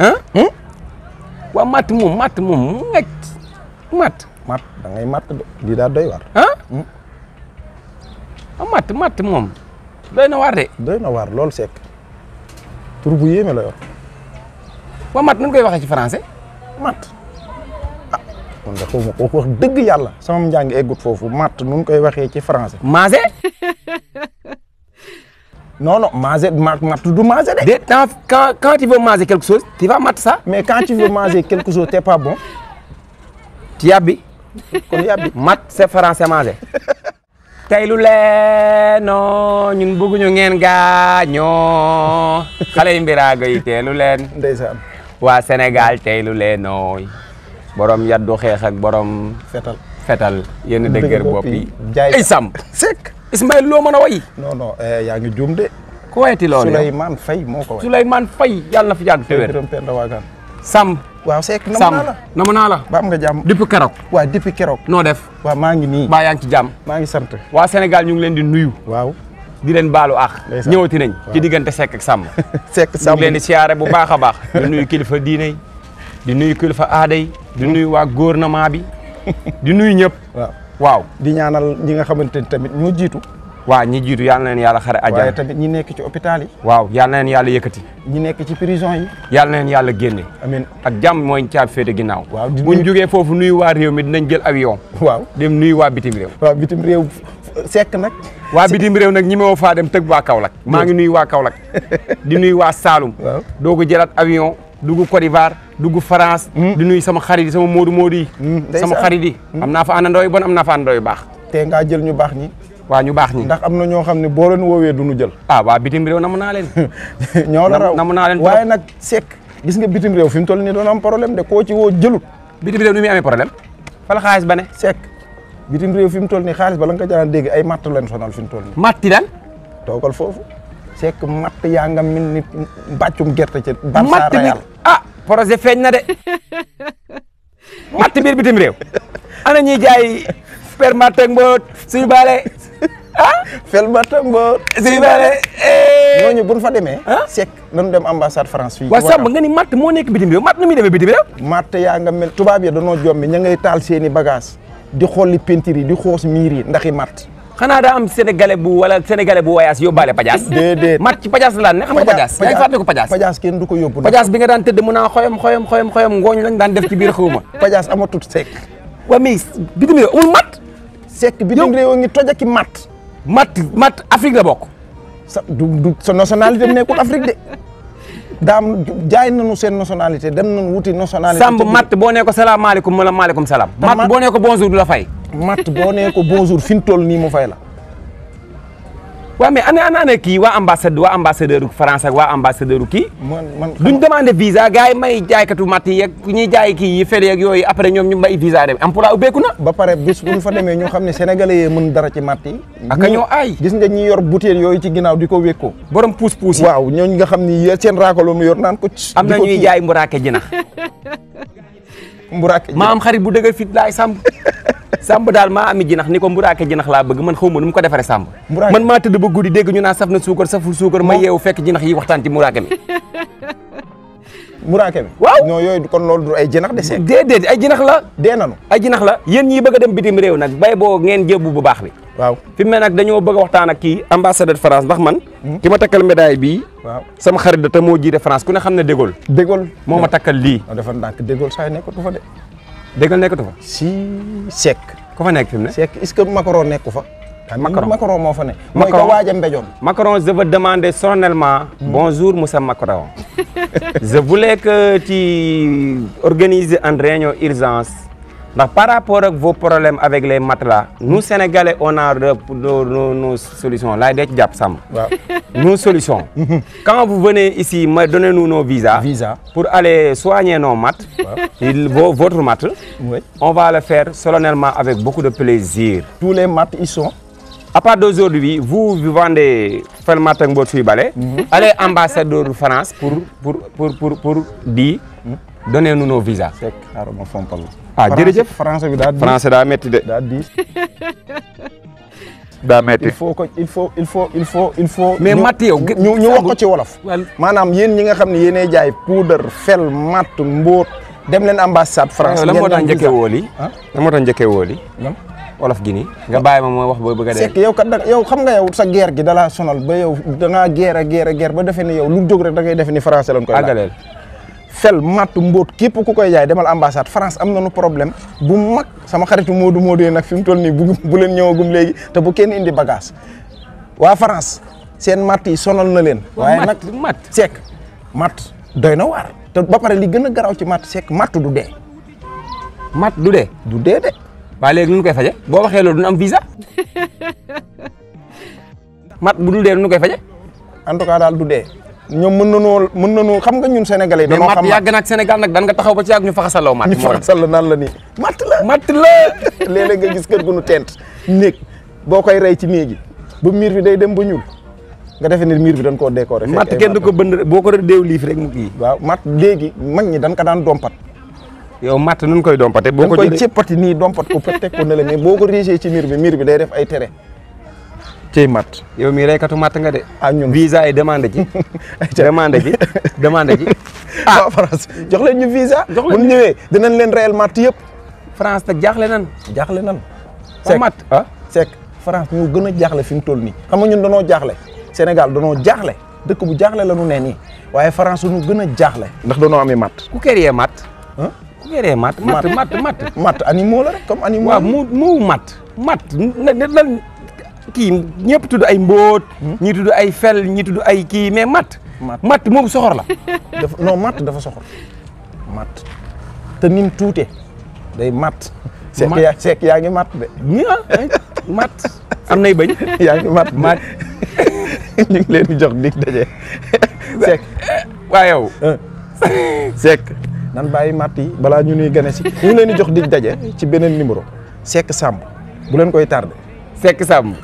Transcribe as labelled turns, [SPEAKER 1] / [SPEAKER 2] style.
[SPEAKER 1] ah. waa matt moom mu ngecc matt.
[SPEAKER 2] matt da ngay matt de lii daa doy waar.
[SPEAKER 1] ah. matt moom doy na waar de.
[SPEAKER 2] doy na waar lool Seck tur bu yéeme la yor.
[SPEAKER 1] waa matt nu koy waxee ci français.
[SPEAKER 2] matt man de xaw ma ko wax dëgg yàlla sama njàng eggut foofu matt nu koy waxee ci français.
[SPEAKER 1] maase.
[SPEAKER 2] non matt du maase de.
[SPEAKER 1] Quand tu veux manger quelque chose tu vas matt ça.
[SPEAKER 2] mais quand tu veux manger quelque chose t'es pas bon.
[SPEAKER 1] ci yàbbi.
[SPEAKER 2] kon yàbbi.
[SPEAKER 1] matt c'est français manger. tey lu leen non ñun bëgguñu ngeen gaañoo xale yi mbiraago yi teelu leen.
[SPEAKER 2] ndeysaan.
[SPEAKER 1] waa Sénégal tey lu leen nooy. borom yaddu xeex ak borom. fetal yenn dëgër bopp yi. ay Samb.
[SPEAKER 2] Seck.
[SPEAKER 1] Ismaël loo mën a way.
[SPEAKER 2] non yaa ngi juum de.
[SPEAKER 1] ku wayati loolu
[SPEAKER 2] Souleymane Faye moo ko way.
[SPEAKER 1] Souleymane Faye yàlla na fi yàgg te wér. Samb.
[SPEAKER 2] waaw Seck
[SPEAKER 1] namu naa la.
[SPEAKER 2] ba am nga jàmm.
[SPEAKER 1] depuis keroog.
[SPEAKER 2] waaw depuis keroog.
[SPEAKER 1] noo def.
[SPEAKER 2] waaw maa ngi nii.
[SPEAKER 1] baa yaa ngi ci jàmm.
[SPEAKER 2] maa ngi sant.
[SPEAKER 1] waa Sénégal ñu ngi leen di nuyu.
[SPEAKER 2] waaw.
[SPEAKER 1] di leen baalu àq. ñëwati nañ. ci diggante Seck ak Samb.
[SPEAKER 2] Seck Samb
[SPEAKER 1] ñu ngi leen di siyaare bu baax a baax. di nuyu kilifa diine yi. di nuyu kilifa aada yi. di nuyu waa gouvernement bi. di nuyu ñëpp. waaw.
[SPEAKER 2] di ñaanal ñi nga xamante ni tamit ñu jiitu.
[SPEAKER 1] waaw ñi jiitu yal na leen yàlla xare àjjana.
[SPEAKER 2] waaye tamit ñi nekk ci hôpital yi.
[SPEAKER 1] waaw yal na leen yàlla yëkkati.
[SPEAKER 2] ñi nekk ci prison yi.
[SPEAKER 1] yal na leen yàlla génne.
[SPEAKER 2] amiin
[SPEAKER 1] ak jàmm mooy caabi féete ginnaaw.
[SPEAKER 2] waaw
[SPEAKER 1] bu ñu jógee foofu nuyu waa réew mi dinañ jël avion.
[SPEAKER 2] waaw
[SPEAKER 1] dem nuyu waa bitim réew.
[SPEAKER 2] waaw bitim réew Seck nag.
[SPEAKER 1] waa bitim réew nag ñi ma woo faa dem tëgg waa Kaolack. maa ngi nuyu waa Kaolack. di nuyu waa Saloum.
[SPEAKER 2] waaw
[SPEAKER 1] doo ko jëlaat avion. dugg Côte d'Ivoire dugg France. di nuyu sama xarit yi sama moodu yi. sama xarit yi. am naa fa àndandoo yu bon am naa fa àndandoo yu baax.
[SPEAKER 2] te ngaa jël ñu baax ñi.
[SPEAKER 1] waa ñu baax ñi.
[SPEAKER 2] ndax am na ñoo xam ne boo leen woowee du ñu jël.
[SPEAKER 1] waa bitim réew namu naa leen.
[SPEAKER 2] ñoo la raw
[SPEAKER 1] namu naa leen
[SPEAKER 2] waaye nag Seck gis nga bitim réew fi mu toll nii doon am problème de koo ci woo jëlut.
[SPEAKER 1] bitim réew ni muy amee problème. fa la xaalis ba ne.
[SPEAKER 2] Seck bitim réew fi mu toll nii xaalis ba la nga ko jaan dégg ay matt leen sonal fi mu toll nii.
[SPEAKER 1] matti daal.
[SPEAKER 2] toogal foofu Seck matt yaa nga mel ni mbàccum gerte ca.
[SPEAKER 1] matt bi projet feeñ na de. matt biir bitim réew. ana ñuy jaay per matt ak mboot suy baale.
[SPEAKER 2] fel matt ak mboot
[SPEAKER 1] suy baale.
[SPEAKER 2] ñooñu bu ñu fa demee. Seck nañu dem ambassade France fii.
[SPEAKER 1] waaw Samb nga ni matt moo nekk bitim réew matt nu muy demee bitim réew.
[SPEAKER 2] matt yaa nga mel tubaab yi danoo jommi ña ngay taal seeni bagage di xool li peinture yi di xoos miir yi ndaxi matt.
[SPEAKER 1] xanaa daa am sénégalais bu voyage yóbbaale pajaas.
[SPEAKER 2] déedéet
[SPEAKER 1] matt ci pajaas la ne xam nga pajaas. yaa ngi fàttali ko pajaas.
[SPEAKER 2] pajaas kenn du ko yóbbu.
[SPEAKER 1] pajaas bi nga daan tëdd mun naa xoyom ngooñ lañ daan def ci biir xawma.
[SPEAKER 2] pajaas amatut Seck.
[SPEAKER 1] waa mais bitim réew amul matt.
[SPEAKER 2] Seck bitim réew a ngi toj ak i matt.
[SPEAKER 1] matt Afrique la bokk.
[SPEAKER 2] du sa nationalité nekkul Afrique de. daam jaay nañu seen nationalité dem nañu wuti nationalité.
[SPEAKER 1] Samb matt boo nee ko salaamaaleykum wala maaleykum salaam. matt boo nee ko bonjour du la fay.
[SPEAKER 2] matt boo nee ko bonjour fi mu toll nii mu fay la.
[SPEAKER 1] waaw mais ana kii waa ambassadeur France ak waa ambassadeur kii.
[SPEAKER 2] man
[SPEAKER 1] duñ demandé visa gars yi may jaaykatu matt yi ak ñuy jaay kii yi fële ak yooyu après ñoom ñu may visa dem emploi ubbeeku na.
[SPEAKER 2] ba pare bis bu ñu fa demee ñoo xam ne sénégalais yi mën dara ci matt yi.
[SPEAKER 1] ak ñoo aay.
[SPEAKER 2] gis nga ñi yor butéel yooyu ci ginnaaw di ko wékkoo.
[SPEAKER 1] borom puus yi.
[SPEAKER 2] waaw ñooñu nga xam ni seen raakalo mu yor naan ko.
[SPEAKER 1] am na ñuy jaay mburaake jinax.
[SPEAKER 2] mburaake
[SPEAKER 1] maa am xarit bu dëgër fit laay Samb daal maa ami jinax ni ko mburaake jinax laa bëgg man xaw ma nu mu ko defaree Samb. man maa tëdd ba guddi dégg ñu naan saf na suukar saful suukar ma yeewu fekk jinax yi waxtaan ci mburaake mi.
[SPEAKER 2] mburaake mi.
[SPEAKER 1] waaw
[SPEAKER 2] non yooyu kon loolu du ay jinax de Seck.
[SPEAKER 1] déedéet ay jinax la.
[SPEAKER 2] dee nanu
[SPEAKER 1] ay jinax la yéen ñii bëgg a dem bitim réew nag bay boo ngeen jébbu bu baax bi.
[SPEAKER 2] waaw
[SPEAKER 1] fi mu ne nag dañoo bëgg a waxtaan ak kii ambassadeur de France ndax man. ki ma takkal médaille bii.
[SPEAKER 2] waaw
[SPEAKER 1] sama xarit da te moo jiite France ku ne xam ne De Gaulle.
[SPEAKER 2] De Gaulle
[SPEAKER 1] moo ma takkal lii.
[SPEAKER 2] dafa ndànk De Gaulle saa yi nekkatu fa de.
[SPEAKER 1] De Gaulle nekkatu fa.
[SPEAKER 2] si Seck.
[SPEAKER 1] ku fa nekk fi mu ne.
[SPEAKER 2] Seck est-ce que Macron nekku fa. Macron moo fa ne. mooy
[SPEAKER 1] Macron
[SPEAKER 2] ko waaj a mbéjoon.
[SPEAKER 1] Macron je veux demander solennellement. bonjour monsieur Macron. je voulais que tu organises une réunion urgence. ndax par rapport ak vos problèmes avec les matelas. nous Sénégalais on a nos solutions laay dee ci jàpp Samb.
[SPEAKER 2] waaw
[SPEAKER 1] nos solutions. quand vous venez ici me donnez-nous nos visas. pour aller soigner nos maths. votre maths.
[SPEAKER 2] oui
[SPEAKER 1] on va le faire solennellement avec beaucoup de plaisir.
[SPEAKER 2] tous les maths ils sont.
[SPEAKER 1] à part d'aujourd'hui vous vendez fel matt ak mboot suy bale. allez ambassadeur de France pour dire. donnez-nous nos visas.
[SPEAKER 2] Seck xaaral ma fompal.
[SPEAKER 1] jërëjëf
[SPEAKER 2] français bi daa
[SPEAKER 1] français daa métti de.
[SPEAKER 2] daa diis.
[SPEAKER 3] daa metti
[SPEAKER 2] il faut
[SPEAKER 1] mais matt yow
[SPEAKER 2] ñu wax ko ci wolof maanaam yéen ñi nga xam ne yéenay jaay poudre fel matt mbóot dem leen ambassade France
[SPEAKER 1] la moo tax njëkkee wooli la moo tax njëkkee wooli wolof gi nii nga bàyyi ma moo wax boo bëgg a dee
[SPEAKER 2] c'est que yow kat yow xam nga yow sa guerre gi dalaa sonal ba yow da ngaa guerre ba defee ni yow lu jóg rek da ngay defe ni français lañ koy
[SPEAKER 1] àggaleel
[SPEAKER 2] fel matt mbóot képp ku koy jaay demal ambassade France am nañu problème bu mag sama xaritu Modou yi nag fi mu toll nii bu leen ñëwagum léegi te bu kenn indi bagage waa France seen matt yi sonal na leen waaye nag
[SPEAKER 1] matt
[SPEAKER 2] Seck matt doy na waar te ba pare li gën a garaaw ci matt Seck matt du dee
[SPEAKER 1] matt du dee
[SPEAKER 2] de
[SPEAKER 1] waaye léegi nu koy faje boo waxee loolu duñu am visa matt bu dul dee nu koy faje
[SPEAKER 2] en tout cas daal du dee ñoom mën nañoo xam nga ñun sénégalais dañoo xam
[SPEAKER 1] matt yàgg na ak Sénégal nag dan nga taxaw ba ci yàgg ñu faxasaloo matt
[SPEAKER 2] ñu faxasal naan la nii matt la léeg-léeg nga gis kër gu nu tent néeg boo koy rey ci néegi ba miir bi day dem ba ñuul nga defee ni miir bi dañ koo décorer
[SPEAKER 1] matt kenn du ko bënd boo ko déew liif rek mu kii
[SPEAKER 2] waaw matt léegi mag ñi dañ ko daan dompat
[SPEAKER 1] yow matt nun koy dompate boo ko
[SPEAKER 2] koy céppati nii dompat ko teg ko ne la mais boo ko riisee ci miir bi day def ay tere cey matt
[SPEAKER 1] yow mii reykatu matt nga de
[SPEAKER 2] ñun
[SPEAKER 1] visa yi demande ci demande ci
[SPEAKER 2] ah France jox leen ñu visa bu ñu ñëwee dinañ leen reyal matt yëpp
[SPEAKER 1] France nag jaaxle nan
[SPEAKER 2] Seck
[SPEAKER 1] matt
[SPEAKER 2] Seck France ñu gën a jaaxle fi mu toll nii xam nga ñun danoo jaaxle Sénégal danoo jaaxle dëkk bu jaaxle la ñu ne nii waaye France ñu gën a jaaxle ndax danoo amee matt
[SPEAKER 1] ku kéré matt ku kéré matt
[SPEAKER 2] animaux la rek comme animaux
[SPEAKER 1] waaw mu matt lan kii ñëpp tudd ay mbóot ñi tudd ay fel ñi tudd ay kii mais matt moom soxor la
[SPEAKER 2] non matt dafa soxor matt te nim tuute day matt Seck yaa ngi matt de
[SPEAKER 1] matt am nay bañ
[SPEAKER 2] yaa ngi matt ñu ngi leen di jox dig daje Seck
[SPEAKER 1] waa yow
[SPEAKER 2] Seck nan bàyyi matt yi balaa ñu nuy gane si ñu ngi leen di jox dig daje ci beneen numéro Seck Samb bu leen koy tardé
[SPEAKER 1] Seck Samb